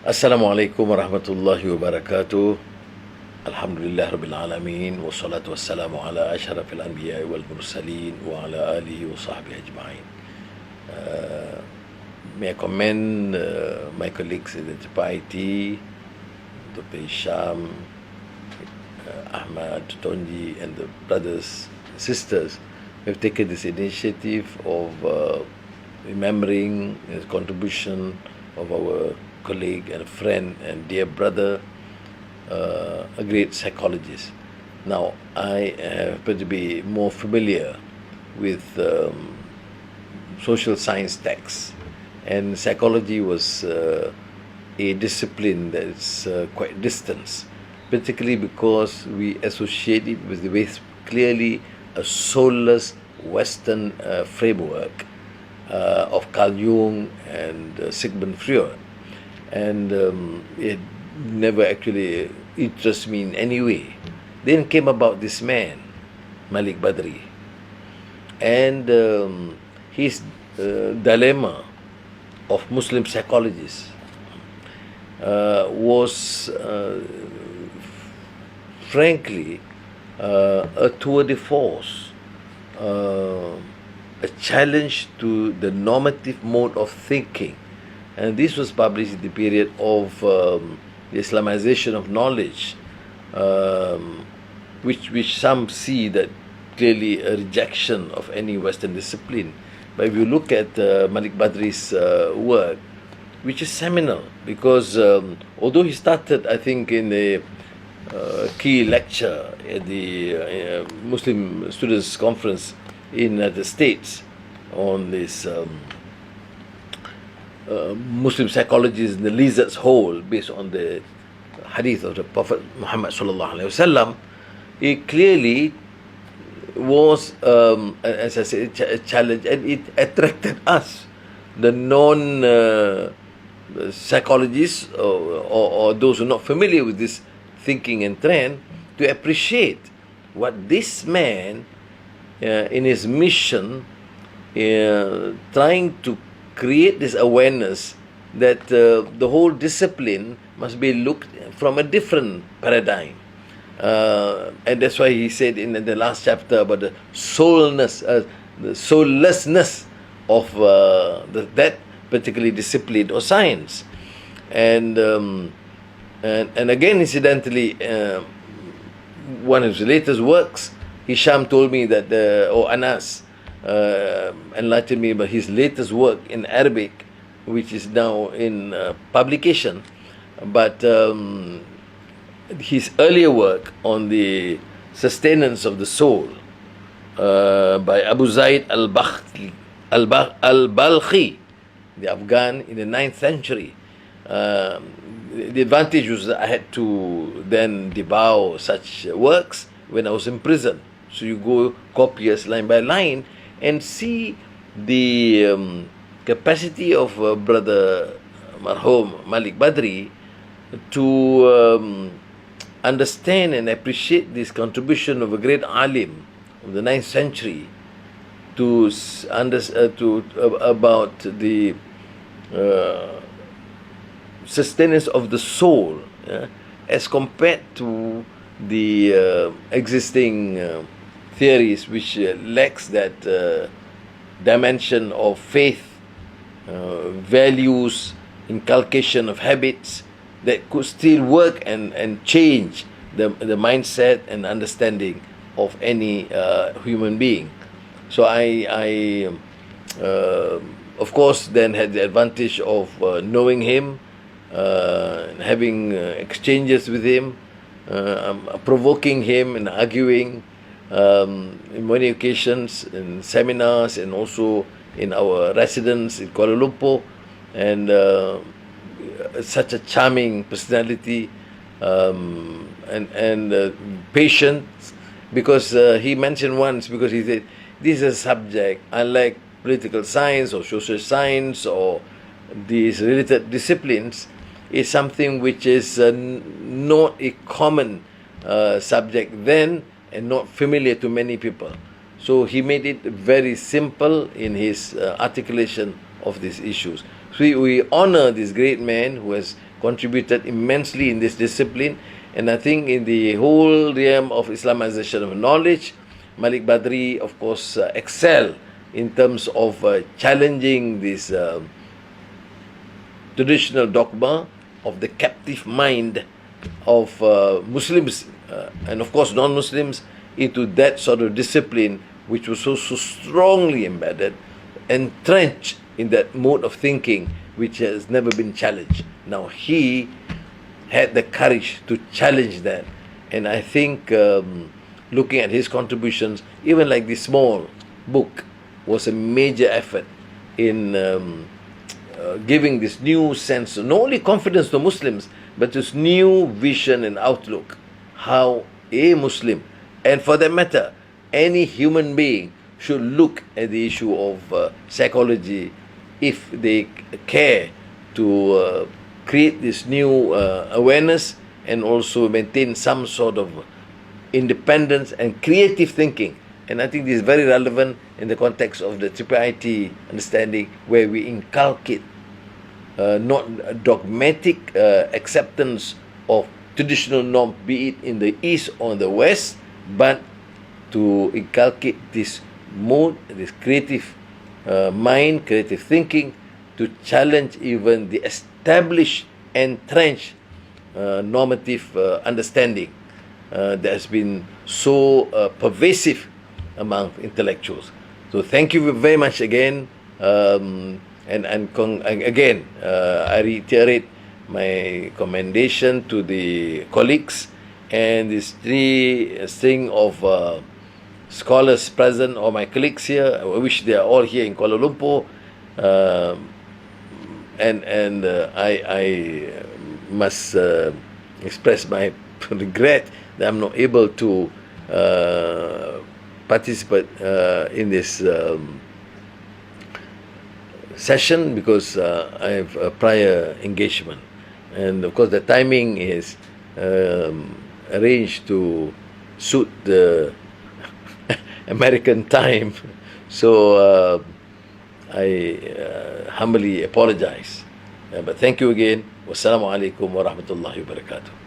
Assalamualaikum warahmatullahi wabarakatuh. Alhamdulillah rabbil alamin, wassalatu wassalamu ala asyrafil anbiya wal mursalin wa ala alihi wa sahbihi ajma'in. May I commend my colleagues in the IIIT, Dr. Hisham, Ahmad, Tonji, and the brothers and sisters who have taken this initiative of remembering the contribution of our colleague and friend and dear brother, a great psychologist. Now, I happen to be more familiar with social science texts, and psychology was a discipline that is quite distant, particularly because we associate it with clearly a soulless Western framework of Carl Jung and Sigmund Freud. And it never actually interested me in any way. Then came about this man, Malik Badri, and his dilemma of Muslim psychologists was frankly a tour de force, a challenge to the normative mode of thinking. And this was published in the period of the Islamization of knowledge, which some see that clearly a rejection of any Western discipline. But if you look at Malik Badri's work, which is seminal, because although he started, I think, in a key lecture at the Muslim Students' Conference in the States on this Muslim psychologists in the lizard's hole, based on the hadith of the Prophet Muhammad sallallahu alaihi wasallam, it clearly was, as I said, a challenge, and it attracted us, the non-psychologists or those who are not familiar with this thinking and trend, to appreciate what this man, in his mission, trying to create this awareness that the whole discipline must be looked from a different paradigm. And that's why he said in the last chapter about the the soullessness of that particular discipline or science. And again, incidentally, one of his latest works, Hisham told me that, or Anas, enlightened me about his latest work in Arabic, which is now in publication. But his earlier work on the sustenance of the soul by Abu Zaid al-Balkhi, the Afghan, in the 9th century. The advantage was that I had to then devour such works when I was in prison. So you go copious line by line and see the capacity of Brother Almarhum Malik Badri to understand and appreciate this contribution of a great alim of the 9th century about the sustenance of the soul, as compared to the existing theories which lacks that dimension of faith, values, inculcation of habits that could still work and change the mindset and understanding of any human being. So I of course then had the advantage of knowing him, having exchanges with him, provoking him and arguing in many occasions, in seminars, and also in our residence in Kuala Lumpur. And such a charming personality, and patient, because he mentioned once, because he said, this is a subject, unlike political science or social science or these related disciplines, is something which is not a common subject then, and not familiar to many people. So he made it very simple in his articulation of these issues. So we honor this great man who has contributed immensely in this discipline. And I think in the whole realm of Islamization of knowledge, Malik Badri, of course, excel in terms of challenging this traditional dogma of the captive mind of Muslims and of course non-Muslims into that sort of discipline which was so strongly embedded, entrenched in that mode of thinking which has never been challenged. Now he had the courage to challenge that, and I think looking at his contributions, even like this small book, was a major effort in giving this new sense of not only confidence to Muslims, but this new vision and outlook how a Muslim, and for that matter any human being, should look at the issue of psychology if they care to create this new awareness and also maintain some sort of independence and creative thinking. And I think this is very relevant in the context of the IIIT understanding, where we inculcate not dogmatic acceptance of traditional norm, be it in the East or in the West, but to inculcate this mode, this creative mind, creative thinking, to challenge even the established, entrenched normative understanding that has been so pervasive among intellectuals. So thank you very much again, and again I reiterate my commendation to the colleagues and this string of scholars present, or my colleagues here. I wish they are all here in Kuala Lumpur, and I must express my regret that I'm not able to participate in this session because I have a prior engagement, and of course the timing is arranged to suit the American time, so I humbly apologize, but thank you again. Wassalamu alaikum wa rahmatullahi wa barakatuh.